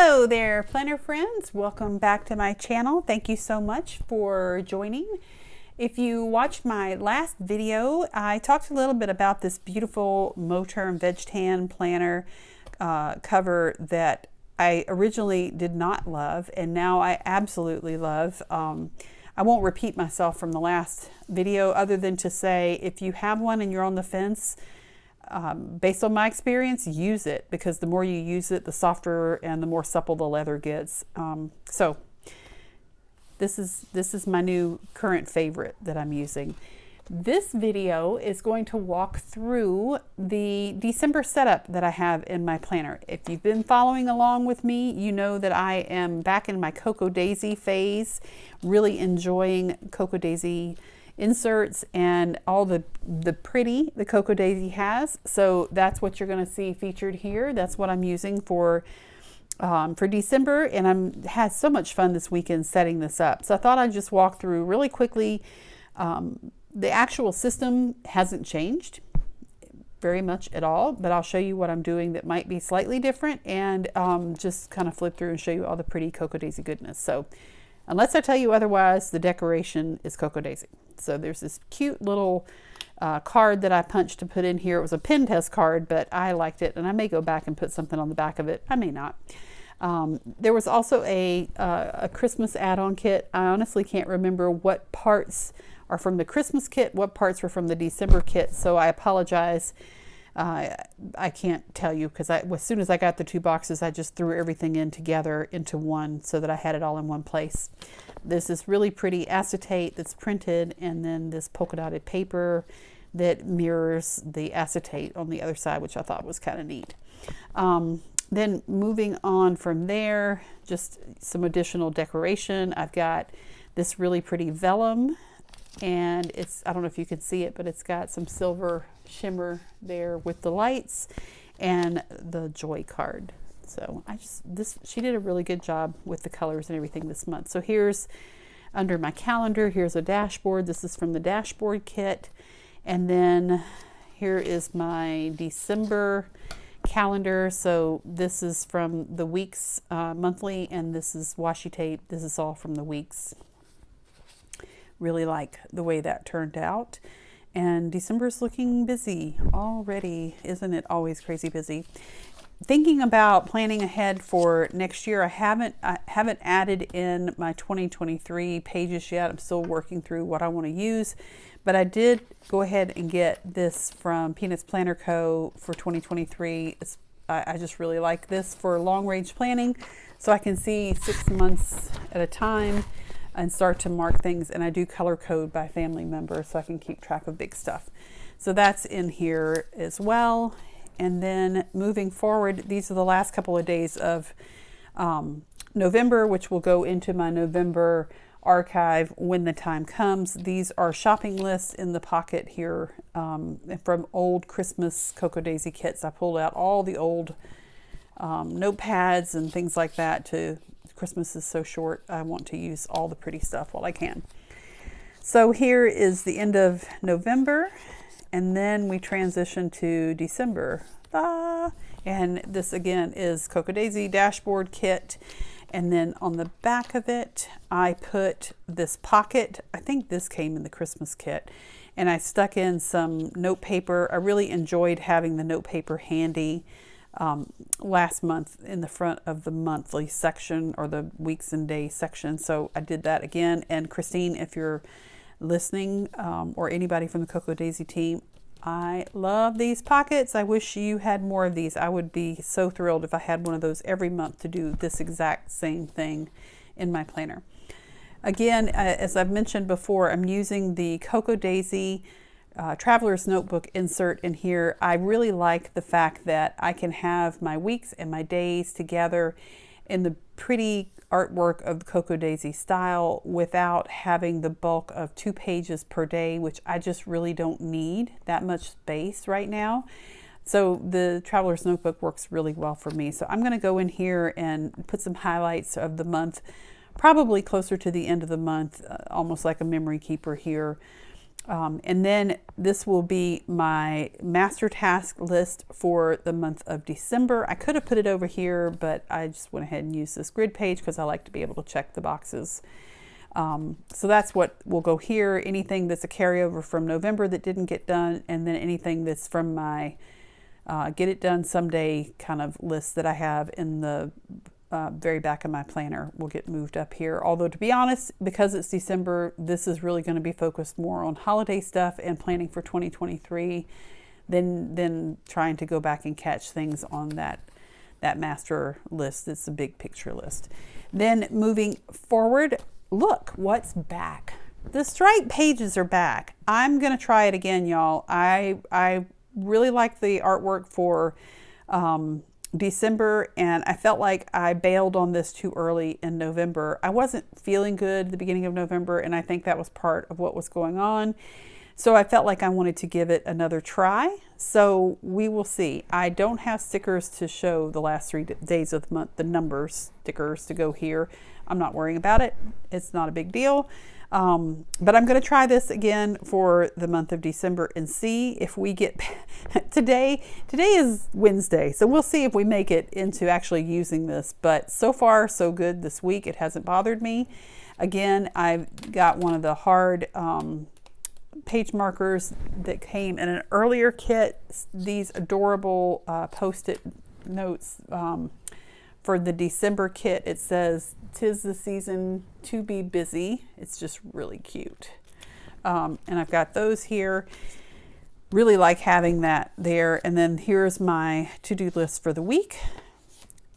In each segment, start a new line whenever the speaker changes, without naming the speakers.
Hello there, planner friends. Welcome back to my channel. Thank you so much for joining. If you watched my last video, I talked a little bit about this beautiful Moterm Veg Tan planner cover that I originally did not love, and now I absolutely love. I won't repeat myself from the last video other than to say, if you have one and you're on the fence, based on my experience, use it, because the more you use it, the softer and the more supple the leather gets. So this is my new current favorite that I'm using. This video is going to walk through the December setup that I have in my planner. If you've been following along with me, you know that I am back in my Cocoa Daisy phase, really enjoying Cocoa Daisy inserts and all the pretty the Cocoa Daisy has. So that's what you're going to see featured here. That's what I'm using for December, and I'm had so much fun this weekend setting this up. So I thought I'd just walk through really quickly. The actual system hasn't changed very much at all, but I'll show you what I'm doing that might be slightly different, and just kind of flip through and show you all the pretty Cocoa Daisy goodness. So unless I tell you otherwise, the decoration is Cocoa Daisy. So there's this cute little card that I punched to put in here. It was a pen test card, but I liked it, and I may go back and put something on the back of it. I may not. There was also a Christmas add-on kit. I honestly can't remember what parts are from the Christmas kit, what parts were from the December kit, so I apologize. I can't tell you, because as soon as I got the two boxes, I just threw everything in together into one so that I had it all in one place. This is really pretty acetate that's printed, and then this polka dotted paper that mirrors the acetate on the other side, which I thought was kind of neat. Then moving on from there, just some additional decoration. I've got this really pretty vellum, and it's, I don't know if you can see it, but it's got some silver shimmer there with the lights and the joy card. So she did a really good job with the colors and everything this month. So here's under my calendar, here's a dashboard. This is from the dashboard kit. And then here is my December calendar. So this is from the weeks monthly, and this is washi tape. This is all from the weeks. Really like the way that turned out. And December's looking busy already. Isn't it always crazy busy? Thinking about planning ahead for next year, I haven't added in my 2023 pages yet. I'm still working through what I want to use, but I did go ahead and get this from Peanuts Planner Co. for 2023. I just really like this for long range planning, so I can see 6 months at a time and start to mark things, and I do color code by family member so I can keep track of big stuff. So that's in here as well. And then moving forward, these are the last couple of days of November, which will go into my November archive when the time comes. These are shopping lists in the pocket here from old Christmas Cocoa Daisy kits. I pulled out all the old notepads and things like that. Christmas is so short, I want to use all the pretty stuff while I can. So here is the end of November, and then we transition to December. And this again is Cocoa Daisy dashboard kit. And then on the back of it, I put this pocket. I think this came in the Christmas kit. And I stuck in some note paper. I really enjoyed having the note paper handy last month in the front of the monthly section, or the weeks and days section. So I did that again. And Christine, if you're listening, or anybody from the Cocoa Daisy team, I love these pockets. I wish you had more of these. I would be so thrilled if I had one of those every month to do this exact same thing in my planner. Again, as I've mentioned before, I'm using the Cocoa Daisy Traveler's Notebook insert in here. I really like the fact that I can have my weeks and my days together in the pretty artwork of the Cocoa Daisy style without having the bulk of 2 pages per day, which I just really don't need that much space right now. So the Traveler's Notebook works really well for me. So I'm going to go in here and put some highlights of the month, probably closer to the end of the month, almost like a memory keeper here. And then this will be my master task list for the month of December. I could have put it over here, but I just went ahead and used this grid page because I like to be able to check the boxes. So that's what will go here. Anything that's a carryover from November that didn't get done, and then anything that's from my get it done someday kind of list that I have in the very back of my planner will get moved up here. Although, to be honest, because it's December, this is really going to be focused more on holiday stuff and planning for 2023 than trying to go back and catch things on that master list. It's a big picture list. Then moving forward, look what's back. The stripe pages are back. I'm going to try it again, y'all. I really like the artwork for December, and I felt like I bailed on this too early in November. I wasn't feeling good at the beginning of November, and I think that was part of what was going on. So I felt like I wanted to give it another try. So we will see. I don't have stickers to show the last 3 days of the month, the numbers stickers to go here. I'm not worrying about it. It's not a big deal. But I'm going to try this again for the month of December and see if we get today is Wednesday, so we'll see if we make it into actually using this. But so far so good this week. It hasn't bothered me. Again, I've got one of the hard page markers that came in an earlier kit, these adorable post-it notes. For the December kit, it says, "'Tis the season to be busy." It's just really cute. And I've got those here. Really like having that there. And then here's my to-do list for the week.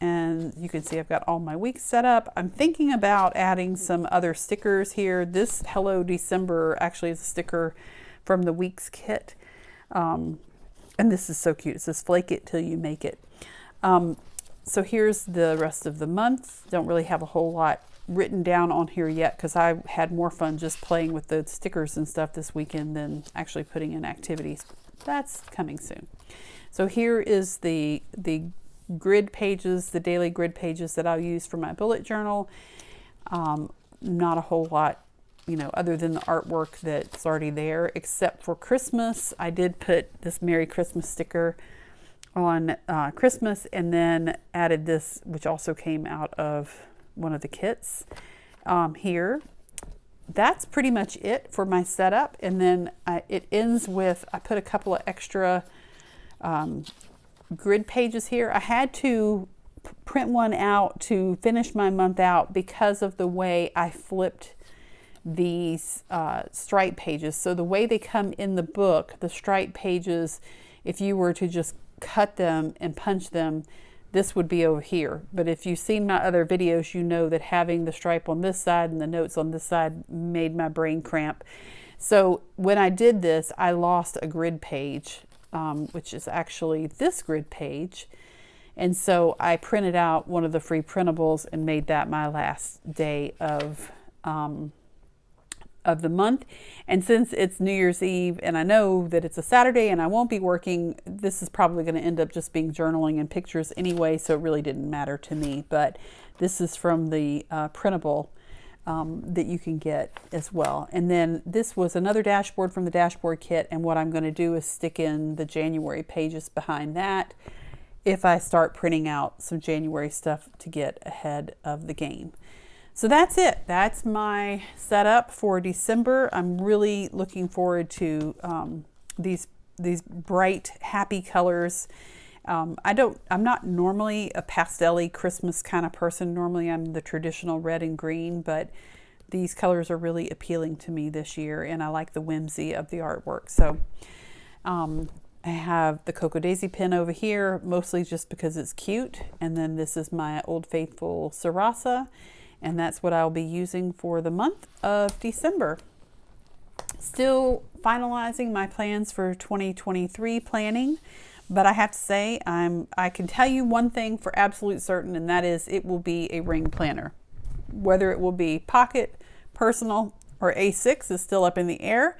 And you can see I've got all my weeks set up. I'm thinking about adding some other stickers here. This Hello December actually is a sticker from the weeks kit. And this is so cute. It says, "Flake it till you make it." So here's the rest of the month. Don't really have a whole lot written down on here yet because I had more fun just playing with the stickers and stuff this weekend than actually putting in activities. That's coming soon. So here is the grid pages, the daily grid pages that I'll use for my bullet journal. Not a whole lot, other than the artwork that's already there, except for Christmas. I did put this Merry Christmas sticker on Christmas, and then added this, which also came out of one of the kits here. That's pretty much it for my setup. And then it ends with, I put a couple of extra grid pages here. I had to print one out to finish my month out because of the way I flipped these stripe pages. So the way they come in the book, the stripe pages, if you were to just cut them and punch them, this would be over here. But if you've seen my other videos, you know that having the stripe on this side and the notes on this side made my brain cramp. So when I did this, I lost a grid page, which is actually this grid page. And so I printed out one of the free printables and made that my last day of the month. And since it's New Year's Eve and I know that it's a Saturday and I won't be working, this is probably going to end up just being journaling and pictures anyway, so it really didn't matter to me. But this is from the printable that you can get as well. And then this was another dashboard from the dashboard kit, and what I'm going to do is stick in the January pages behind that if I start printing out some January stuff to get ahead of the game. So that's it. That's my setup for December. I'm really looking forward to these bright, happy colors. I'm not normally a pastel-y Christmas kind of person. Normally I'm the traditional red and green, but these colors are really appealing to me this year, and I like the whimsy of the artwork. So I have the Cocoa Daisy pen over here, mostly just because it's cute. And then this is my Old Faithful Sarasa. And that's what I'll be using for the month of December. Still finalizing my plans for 2023 planning, but I have to say I can tell you one thing for absolute certain, and that is it will be a ring planner. Whether it will be pocket, personal, or A6 is still up in the air.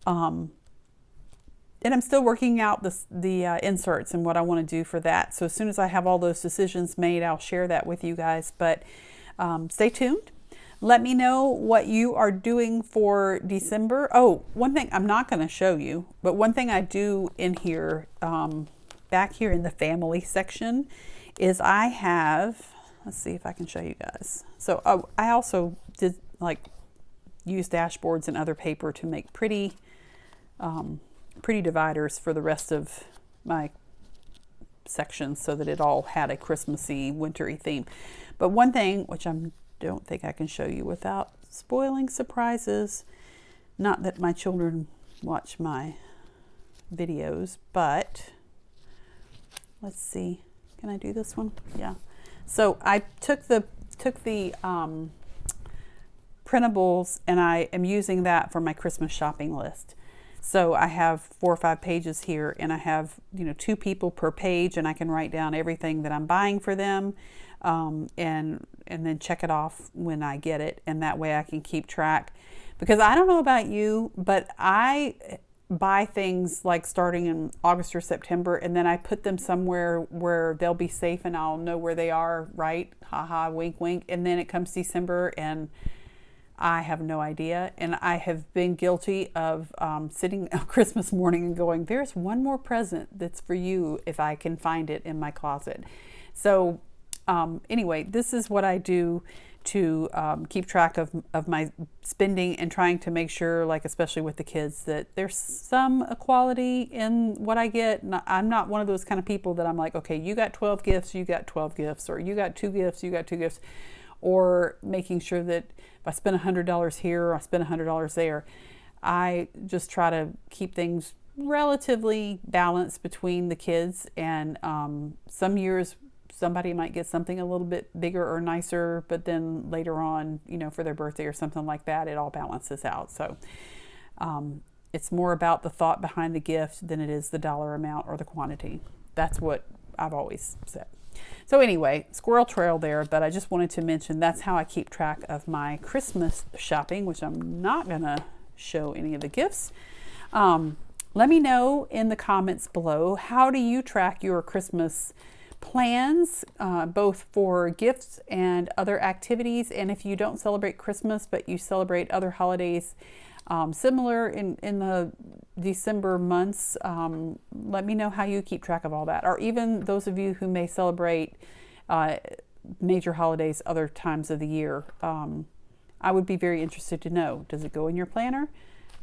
And I'm still working out the inserts and what I want to do for that. So as soon as I have all those decisions made, I'll share that with you guys. But stay tuned. Let me know what you are doing for December. Oh, one thing I'm not going to show you, but one thing I do in here, back here in the family section, is I have, let's see if I can show you guys. So I also did like use dashboards and other paper to make pretty dividers for the rest of my sections so that it all had a Christmassy, wintry theme. But one thing, which I don't think I can show you without spoiling surprises, not that my children watch my videos, but let's see, can I do this one? Yeah. So I took the printables and I am using that for my Christmas shopping list. So I have 4 or 5 pages here, and I have, 2 people per page, and I can write down everything that I'm buying for them, and then check it off when I get it, and that way I can keep track. Because I don't know about you, but I buy things like starting in August or September, and then I put them somewhere where they'll be safe and I'll know where they are, right? Haha, wink, wink. And then it comes December and I have no idea. And I have been guilty of sitting on Christmas morning and going, there's one more present that's for you if I can find it in my closet. So anyway, this is what I do to keep track of my spending and trying to make sure, like especially with the kids, that there's some equality in what I get. I'm not one of those kind of people that I'm like, okay, you got 12 gifts, you got 12 gifts, or you got 2 gifts, you got 2 gifts, or making sure that if I spend $100 here or I spend $100 there. I just try to keep things relatively balanced between the kids, and some years somebody might get something a little bit bigger or nicer, but then later on, for their birthday or something like that, it all balances out. So it's more about the thought behind the gift than it is the dollar amount or the quantity. That's what I've always said. So anyway, squirrel trail there, but I just wanted to mention that's how I keep track of my Christmas shopping, which I'm not going to show any of the gifts. Let me know in the comments below, how do you track your Christmas plans, both for gifts and other activities? And if you don't celebrate Christmas, but you celebrate other holidays similar in the December months, let me know how you keep track of all that. Or even those of you who may celebrate major holidays other times of the year. I would be very interested to know, does it go in your planner?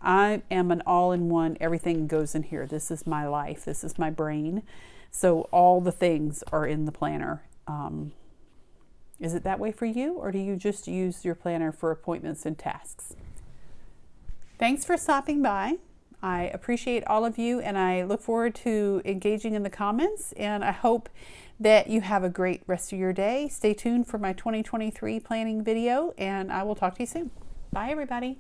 I am an all-in-one, everything goes in here. This is my life, this is my brain. So all the things are in the planner. Is it that way for you, or do you just use your planner for appointments and tasks? Thanks for stopping by. I appreciate all of you, and I look forward to engaging in the comments, and I hope that you have a great rest of your day. Stay tuned for my 2023 planning video, and I will talk to you soon. Bye, everybody.